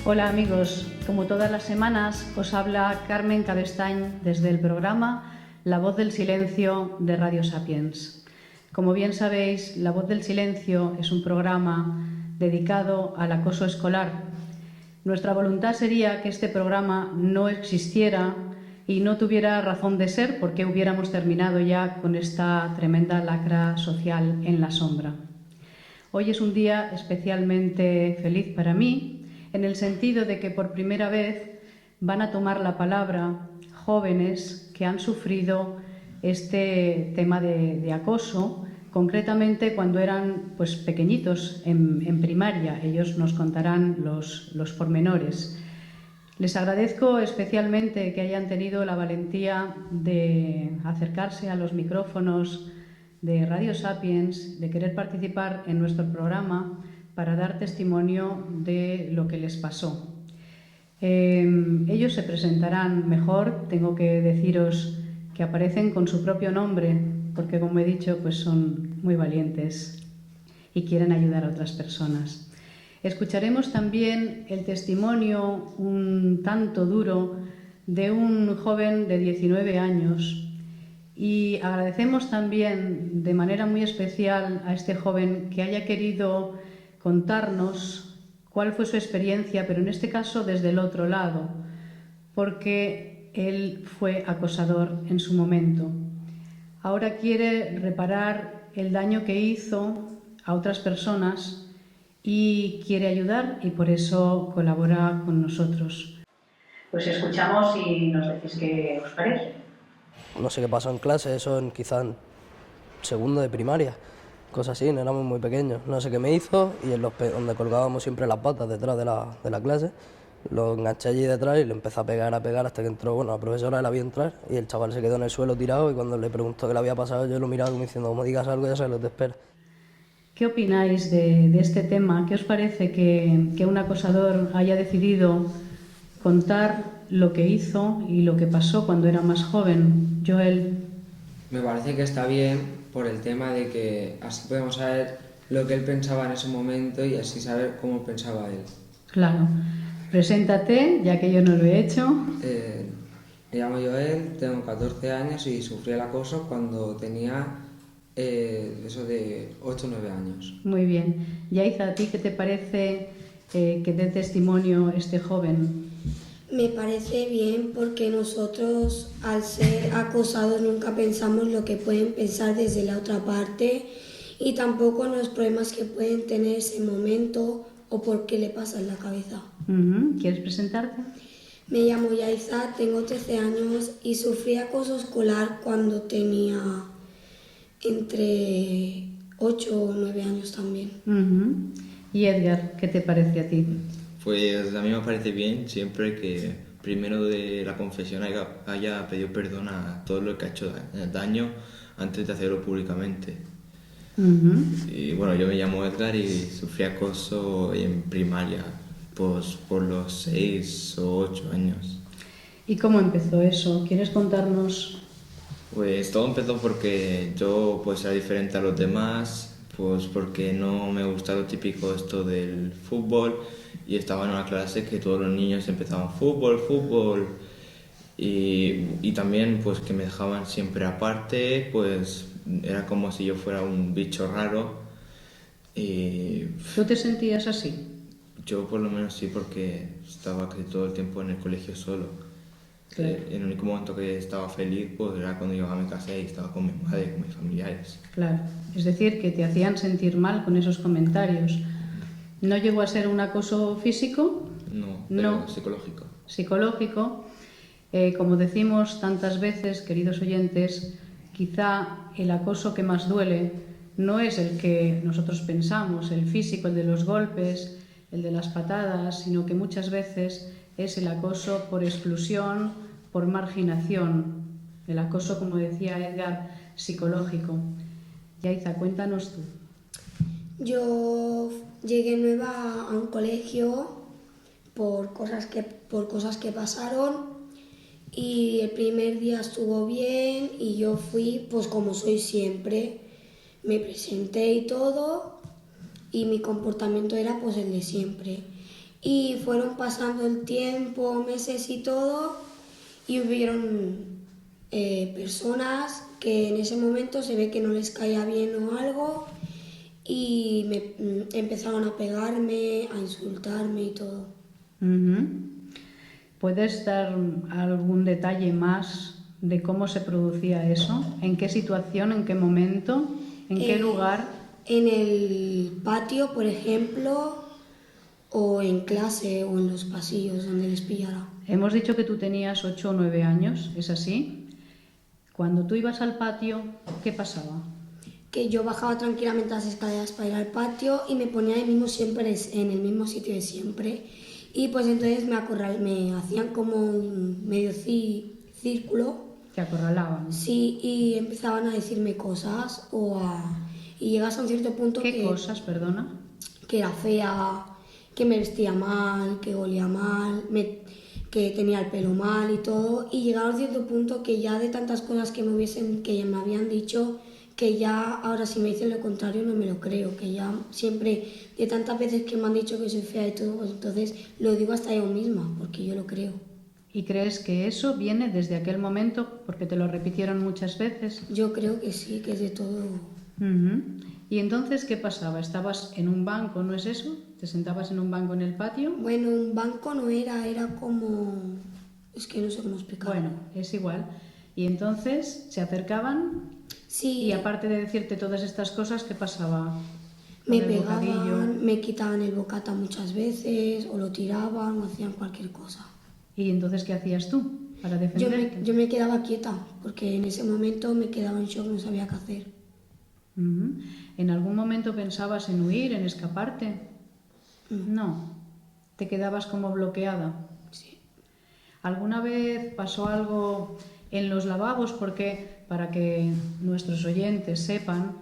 Hola amigos, como todas las semanas os habla Carmen Cabestañ desde el programa La Voz del Silencio de Radio Sapiens. Como bien sabéis, La Voz del Silencio es un programa dedicado al acoso escolar. Nuestra voluntad sería que este programa no existiera y no tuviera razón de ser porque hubiéramos terminado ya con esta tremenda lacra social en la sombra. Hoy es un día especialmente feliz para mí, en el sentido de que por primera vez van a tomar la palabra jóvenes que han sufrido este tema de acoso, concretamente cuando eran pequeñitos en primaria. Ellos nos contarán los pormenores. Les agradezco especialmente que hayan tenido la valentía de acercarse a los micrófonos de Radio Sapiens, de querer participar en nuestro programa para dar testimonio de lo que les pasó. Ellos se presentarán mejor. Tengo que deciros que aparecen con su propio nombre, porque como he dicho, son muy valientes y quieren ayudar a otras personas. Escucharemos también el testimonio un tanto duro de un joven de 19 años y agradecemos también de manera muy especial a este joven que haya querido contarnos cuál fue su experiencia, pero en este caso desde el otro lado, porque él fue acosador en su momento. Ahora quiere reparar el daño que hizo a otras personas y quiere ayudar y por eso colabora con nosotros. Pues escuchamos y nos decís qué os parece. No sé qué pasó en clase, eso quizá en segundo de primaria, cosas así, no éramos muy pequeños. No sé qué me hizo y donde colgábamos siempre las patas detrás de la clase, lo enganché allí detrás y le empecé a pegar hasta que entró, la profesora la vio entrar y el chaval se quedó en el suelo tirado y cuando le preguntó qué le había pasado yo lo miraba como diciendo, como digas algo ya sabes lo que te espera. ¿Qué opináis de este tema? ¿Qué os parece que un acosador haya decidido contar lo que hizo y lo que pasó cuando era más joven? Joel. Me parece que está bien por el tema de que así podemos saber lo que él pensaba en ese momento y así saber cómo pensaba él. Claro. Preséntate, ya que yo no lo he hecho. Me llamo Joel, tengo 14 años y sufrí el acoso cuando tenía eso de 8 o 9 años. Muy bien. Yaiza, ¿a ti qué te parece que dé testimonio este joven? Me parece bien porque nosotros al ser acosados nunca pensamos lo que pueden pensar desde la otra parte y tampoco los problemas que pueden tener ese momento o por qué le pasa en la cabeza. ¿Quieres presentarte? Me llamo Yaiza, tengo 13 años y sufrí acoso escolar cuando tenía entre 8 o 9 años también. Y Edgar, ¿qué te parece a ti? Pues a mí me parece bien siempre que primero de la confesión haya pedido perdón a todo lo que ha hecho daño antes de hacerlo públicamente. Y bueno, yo me llamo Edgar y sufrí acoso en primaria, pues por los 6 o 8 años. ¿Y cómo empezó eso? ¿Quieres contarnos? Pues todo empezó porque yo pues era diferente a los demás, pues porque no me gusta lo típico esto del fútbol y estaba en una clase que todos los niños empezaban fútbol y también pues que me dejaban siempre aparte, pues era como si yo fuera un bicho raro. ¿Tú te sentías así? Yo por lo menos sí, porque estaba casi todo el tiempo en el colegio solo. Claro. El único momento que estaba feliz pues era cuando llegaba a mi casa y estaba con mi madre, con mis familiares. Claro, es decir, que te hacían sentir mal con esos comentarios. ¿No llegó a ser un acoso físico? No, pero psicológico. Psicológico. Como decimos tantas veces, queridos oyentes, quizá el acoso que más duele no es el que nosotros pensamos, el físico, el de los golpes, el de las patadas, sino que muchas veces es el acoso por exclusión, por marginación, el acoso, como decía Edgar, psicológico. Yaiza, cuéntanos tú. Yo llegué nueva a un colegio por cosas que pasaron y el primer día estuvo bien y yo fui pues como soy siempre, me presenté y todo y mi comportamiento era pues el de siempre. Y fueron pasando el tiempo, meses y todo, y hubieron personas que en ese momento se ve que no les caía bien o algo, y empezaron a pegarme, a insultarme y todo. Ujú. ¿Puedes dar algún detalle más de cómo se producía eso? ¿En qué situación, en qué momento, en qué lugar? En el patio, por ejemplo, o en clase o en los pasillos donde les pillara. Hemos dicho que tú tenías 8 o 9 años, ¿es así? Cuando tú ibas al patio, ¿qué pasaba? Que yo bajaba tranquilamente las escaleras para ir al patio y me ponía ahí mismo siempre en el mismo sitio de siempre. Y pues entonces me hacían como un medio círculo, Te acorralaban. sí, y empezaban a decirme cosas y llegas a un cierto punto ¿Qué cosas, perdona? que era fea, que me vestía mal, que olía mal, que tenía el pelo mal y todo, y llegaron a cierto punto que ya de tantas cosas que me habían dicho, que ya ahora si me dicen lo contrario no me lo creo, que ya siempre, de tantas veces que me han dicho que soy fea y todo, pues entonces lo digo hasta yo misma, porque yo lo creo. ¿Y crees que eso viene desde aquel momento porque te lo repitieron muchas veces? Yo creo que sí, que es de todo. Ujú. ¿Y entonces qué pasaba? ¿Estabas en un banco, no es eso? ¿Te sentabas en un banco en el patio? Bueno, un banco no era como... Es que no sé cómo explicarlo. Bueno, es igual. Y entonces se acercaban Sí, y aparte de decirte todas estas cosas, ¿qué pasaba? me Con el bocadillo. pegaban, me quitaban el bocata muchas veces, o lo tiraban, o hacían cualquier cosa. ¿Y entonces qué hacías tú para defenderte? Yo me quedaba quieta, porque en ese momento me quedaba en shock, no sabía qué hacer. Ujú. ¿En algún momento pensabas en huir, en escaparte? No. ¿Te quedabas como bloqueada? Sí. ¿Alguna vez pasó algo en los lavabos? Porque, para que nuestros oyentes sepan,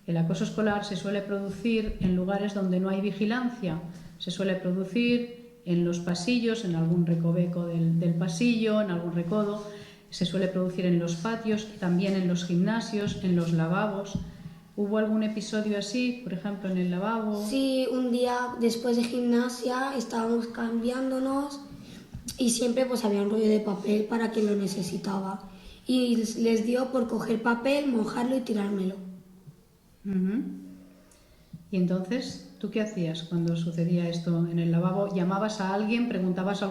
el acoso escolar se suele producir en lugares donde no hay vigilancia. Se suele producir en los pasillos, en algún recoveco del pasillo, en algún recodo. Se suele producir en los patios, también en los gimnasios, en los lavabos. ¿Hubo algún episodio así, por ejemplo, en el lavabo? Sí, un día después de gimnasia estábamos cambiándonos y siempre pues había un rollo de papel para quien lo necesitaba. Y les dio por coger papel, mojarlo y tirármelo. Ujú. Y entonces, ¿tú qué hacías cuando sucedía esto en el lavabo? ¿Llamabas a alguien? ¿Preguntabas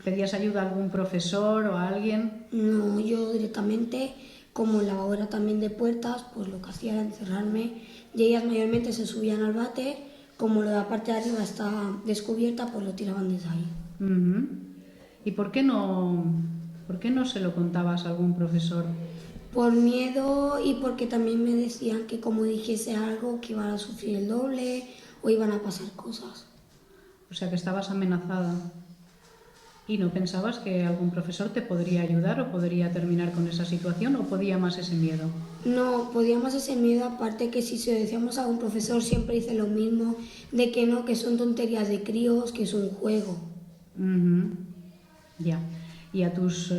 pedías ayuda a algún profesor o a alguien? No, yo directamente, como lavadora también de puertas, pues lo que hacía era encerrarme y ellas mayormente se subían al váter, como lo de la parte de arriba está descubierta, pues lo tiraban desde ahí. Ujú. ¿Y por qué no se lo contabas a algún profesor? Por miedo y porque también me decían que como dijese algo que iban a sufrir el doble o iban a pasar cosas. O sea, que estabas amenazada. ¿Y no pensabas que algún profesor te podría ayudar o podría terminar con esa situación o podía más ese miedo? No, podíamos ese miedo, aparte que si se lo decíamos a un profesor siempre dice lo mismo, de que no, que son tonterías de críos, que es un juego. Ujú. Ya. ¿Y a tus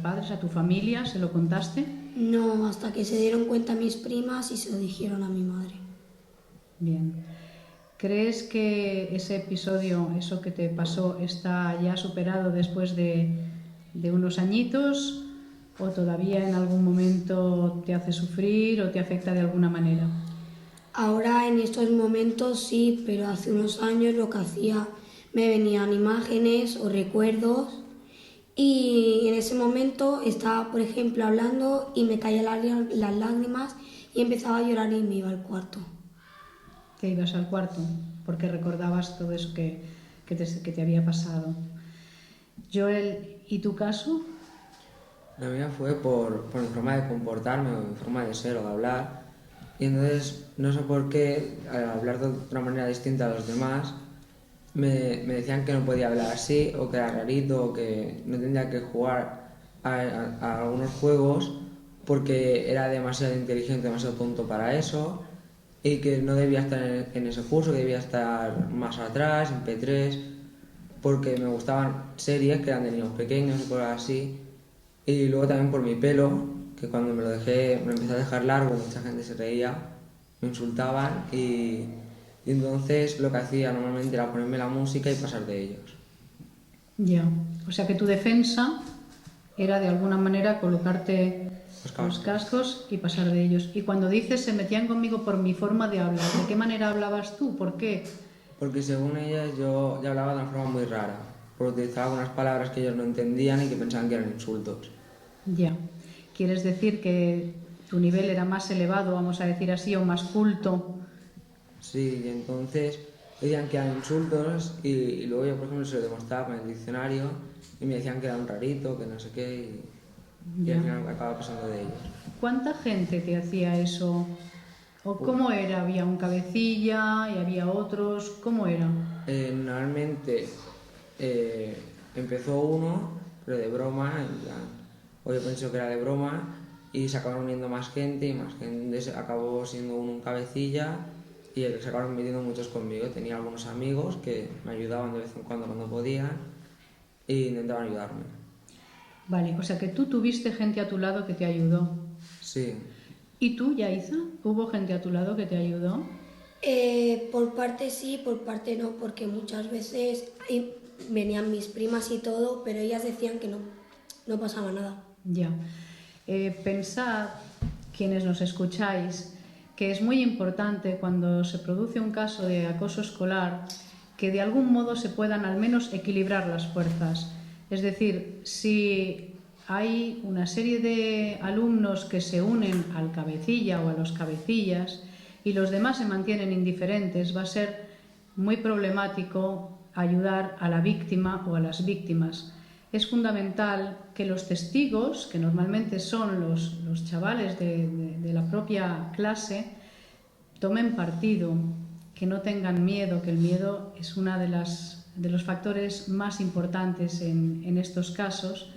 padres, a tu familia, se lo contaste? No, hasta que se dieron cuenta mis primas y se lo dijeron a mi madre. Bien. ¿Crees que ese episodio, eso que te pasó, está ya superado después de unos añitos o todavía en algún momento te hace sufrir o te afecta de alguna manera? Ahora en estos momentos sí, pero hace unos años lo que hacía, me venían imágenes o recuerdos y en ese momento estaba, por ejemplo, hablando y me caían las lágrimas y empezaba a llorar y me iba al cuarto. Te ibas al cuarto porque recordabas todo eso que te había pasado. Joel, ¿y tu caso? La mía fue por mi forma de comportarme, o mi forma de ser o de hablar. Y entonces, no sé por qué, al hablar de otra manera distinta a los demás, me decían que no podía hablar así, o que era rarito, o que no tendría que jugar a algunos juegos porque era demasiado inteligente, demasiado tonto para eso, y que no debía estar en ese curso, que debía estar más atrás, en P3, porque me gustaban series que eran de niños pequeños y cosas así. Y luego también por mi pelo, que cuando me lo empecé a dejar largo, mucha gente se reía, me insultaban y Y entonces lo que hacía normalmente era ponerme la música y pasar de ellos. Ya. O sea que tu defensa era de alguna manera colocarte los cascos y pasar de ellos. Y cuando dices se metían conmigo por mi forma de hablar, ¿de qué manera hablabas tú? ¿Por qué? Porque según ellas yo ya hablaba de una forma muy rara, porque utilizaba algunas palabras que ellos no entendían y que pensaban que eran insultos. Ya. ¿Quieres decir que tu nivel era más elevado, vamos a decir así, o más culto? Sí, y entonces decían que eran insultos y luego yo, por ejemplo, se lo demostraba con el diccionario y me decían que era un rarito, que no sé qué, y Ya. al final acababa pasando de ellos. ¿Cuánta gente te hacía eso? ¿O cómo era? ¿Había un cabecilla y había otros? ¿Cómo era? Normalmente empezó uno, pero de broma, en plan, o yo pensé que era de broma, y se acabaron uniendo más gente y más gente acabó siendo uno un cabecilla y se acabaron metiendo muchos conmigo. Tenía algunos amigos que me ayudaban de vez en cuando podían e intentaban ayudarme. Vale, o sea que tú tuviste gente a tu lado que te ayudó. Sí, ¿Y tú, Yaiza? ¿Hubo gente a tu lado que te ayudó? Por parte sí, por parte no, porque muchas veces venían mis primas y todo, pero ellas decían que no pasaba nada. Ya. Pensad, quienes nos escucháis, que es muy importante cuando se produce un caso de acoso escolar que de algún modo se puedan al menos equilibrar las fuerzas. Es decir, si hay una serie de alumnos que se unen al cabecilla o a los cabecillas y los demás se mantienen indiferentes, va a ser muy problemático ayudar a la víctima o a las víctimas. Es fundamental que los testigos, que normalmente son los chavales de la propia clase, tomen partido, que no tengan miedo, que el miedo es uno de los factores más importantes en estos casos,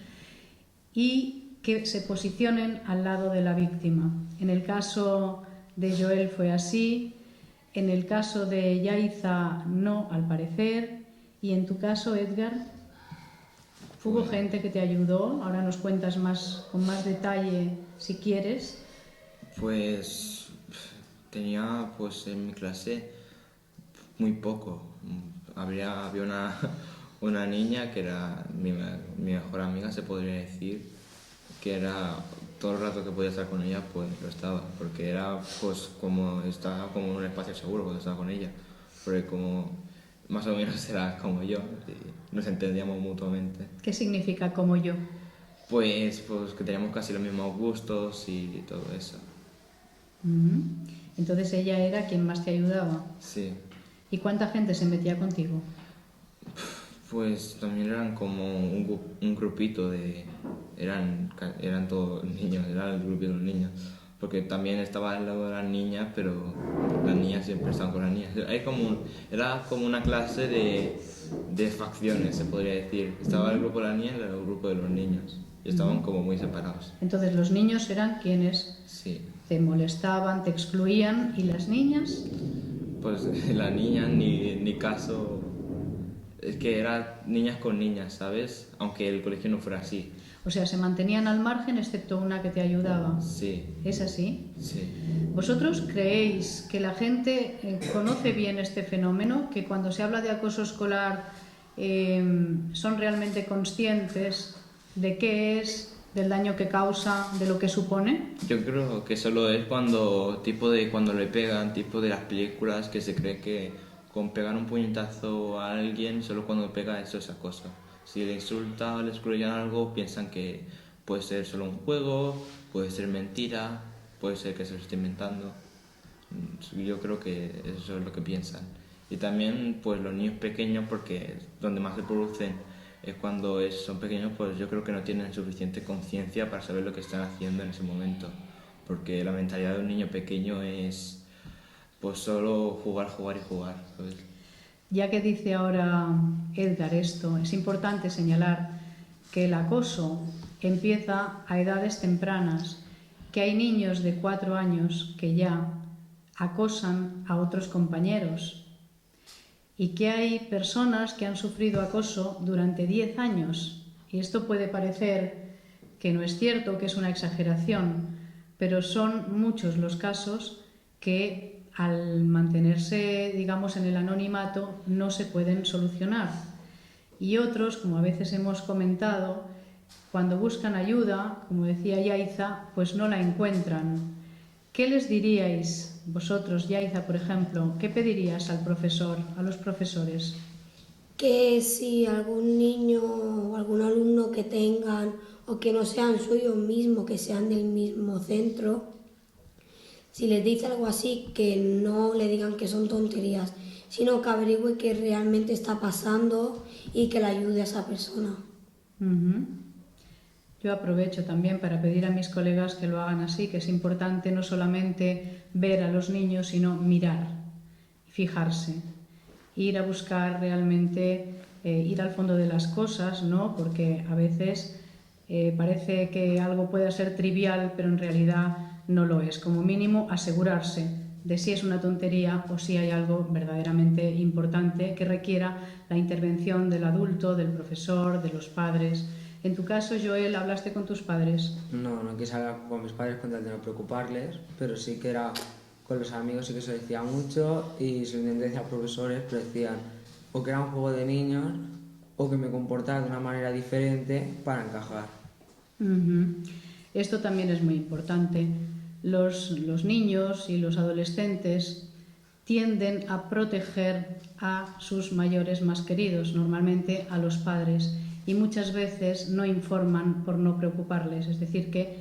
y que se posicionen al lado de la víctima. En el caso de Joel fue así, en el caso de Yaiza no, al parecer, y en tu caso, Edgar, hubo gente que te ayudó. Ahora nos cuentas con más detalle si quieres. Pues tenía pues en mi clase muy poco. Había una niña que era mi mejor amiga, se podría decir, que era todo el rato que podía estar con ella, pues lo estaba, porque era pues como estaba como en un espacio seguro cuando estaba con ella, porque como más o menos era como yo y nos entendíamos mutuamente. ¿Qué significa como yo? Pues que teníamos casi los mismos gustos y todo eso. Entonces ella era quien más te ayudaba. Sí. ¿Y cuánta gente se metía contigo? Pues también eran como un grupito eran todos niños, era el grupito de los niños. Porque también estaba al lado de las niñas, pero las niñas siempre estaban con las niñas. Era como una clase de facciones, se podría decir. Estaba el grupo de las niñas y el grupo de los niños. Y estaban como muy separados. Entonces los niños eran quienes Sí. te molestaban, te excluían, ¿y las niñas? Pues las niñas ni caso. Es que eran niñas con niñas, ¿sabes? Aunque el colegio no fuera así. O sea, se mantenían al margen excepto una que te ayudaba. Sí, ¿Es así? sí. ¿Vosotros creéis que la gente conoce bien este fenómeno? ¿Que cuando se habla de acoso escolar son realmente conscientes de qué es, del daño que causa, de lo que supone? Yo creo que solo es cuando le pegan, tipo de las películas, que se cree que con pegar un puñetazo a alguien, solo cuando pega eso es acoso. Si le insulta o le excluyen algo, piensan que puede ser solo un juego, puede ser mentira, puede ser que se lo esté inventando. Yo creo que eso es lo que piensan. Y también pues los niños pequeños, porque donde más se producen es cuando son pequeños, pues yo creo que no tienen suficiente conciencia para saber lo que están haciendo en ese momento. Porque la mentalidad de un niño pequeño es pues solo jugar, jugar y jugar, ¿sabes? Ya que dice ahora Edgar esto, es importante señalar que el acoso empieza a edades tempranas, que hay niños de 4 años que ya acosan a otros compañeros y que hay personas que han sufrido acoso durante 10 años. Y esto puede parecer que no es cierto, que es una exageración, pero son muchos los casos que al mantenerse, digamos, en el anonimato no se pueden solucionar. Y otros, como a veces hemos comentado, cuando buscan ayuda, como decía Yaiza, pues no la encuentran. ¿Qué les diríais vosotros, Yaiza, por ejemplo? ¿Qué pedirías al profesor, a los profesores? Que si algún niño o algún alumno que tengan o que no sean suyos mismos, que sean del mismo centro, si les dice algo así, que no le digan que son tonterías, sino que averigüe qué realmente está pasando y que le ayude a esa persona. Yo aprovecho también para pedir a mis colegas que lo hagan así, que es importante no solamente ver a los niños, sino mirar, fijarse, ir a buscar realmente, ir al fondo de las cosas, ¿no? Porque a veces parece que algo puede ser trivial, pero en realidad no lo es. Como mínimo, asegurarse de si es una tontería o si hay algo verdaderamente importante que requiera la intervención del adulto, del profesor, de los padres. En tu caso, Joel, ¿hablaste con tus padres? No, no quise hablar con mis padres con tal de no preocuparles, pero sí que era con los amigos, sí que se decía mucho y se lo intenté decir a profesores, pero decían o que era un juego de niños o que me comportara de una manera diferente para encajar. Esto también es muy importante. Los niños y los adolescentes tienden a proteger a sus mayores más queridos, normalmente a los padres, y muchas veces no informan por no preocuparles. Es decir, que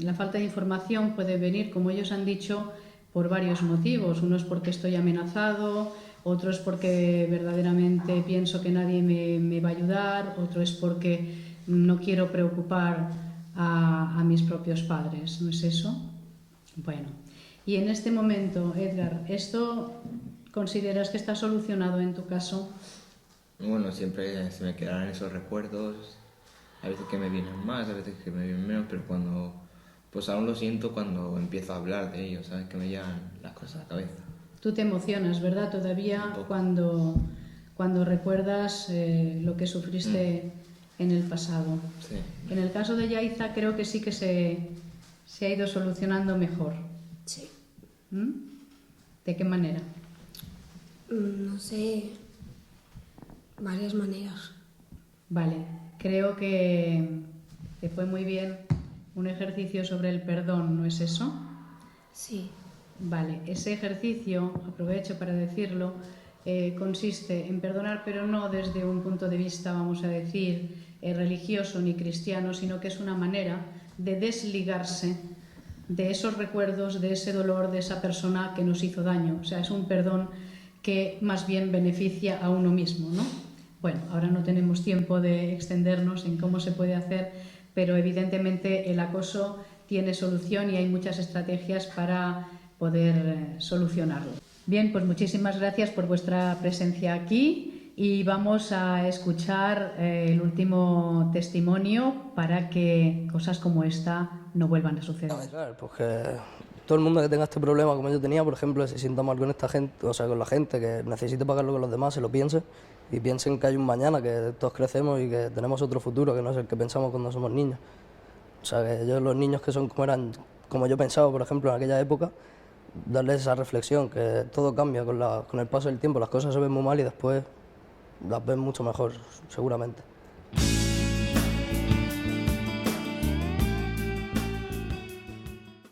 la falta de información puede venir, como ellos han dicho, por varios motivos. Uno es porque estoy amenazado, otro es porque verdaderamente pienso que nadie me va a ayudar, otro es porque no quiero preocupar a mis propios padres. ¿No es eso? Bueno, y en este momento, Edgar, ¿esto consideras que está solucionado en tu caso? Bueno, siempre se me quedarán esos recuerdos, a veces que me vienen más, a veces que me vienen menos, pero cuando, pues aún lo siento cuando empiezo a hablar de ellos, ¿sabes? Que me llegan las cosas a la cabeza. Tú te emocionas, ¿verdad? Todavía cuando recuerdas lo que sufriste en el pasado. Sí. En el caso de Yaiza creo que sí que se ha ido solucionando mejor. Sí. ¿De qué manera? No sé, varias maneras. Vale, creo que te fue muy bien un ejercicio sobre el perdón, ¿no es eso? Sí. Vale, ese ejercicio, aprovecho para decirlo, consiste en perdonar, pero no desde un punto de vista, vamos a decir, religioso ni cristiano, sino que es una manera de desligarse de esos recuerdos, de ese dolor, de esa persona que nos hizo daño. O sea, es un perdón que más bien beneficia a uno mismo, ¿no? Bueno, ahora no tenemos tiempo de extendernos en cómo se puede hacer, pero evidentemente el acoso tiene solución y hay muchas estrategias para poder solucionarlo. Bien, pues muchísimas gracias por vuestra presencia aquí y vamos a escuchar el último testimonio para que cosas como esta no vuelvan a suceder. Claro, pues que todo el mundo que tenga este problema como yo tenía, por ejemplo, se sienta mal con esta gente, o sea, con la gente que necesite pagarlo con los demás, se lo piense y piensen que hay un mañana, que todos crecemos y que tenemos otro futuro que no es el que pensamos cuando somos niños. O sea, que yo, los niños que son como eran, como yo pensaba, por ejemplo, en aquella época, darles esa reflexión, que todo cambia con el paso del tiempo, las cosas se ven muy mal y después las ven mucho mejor, seguramente.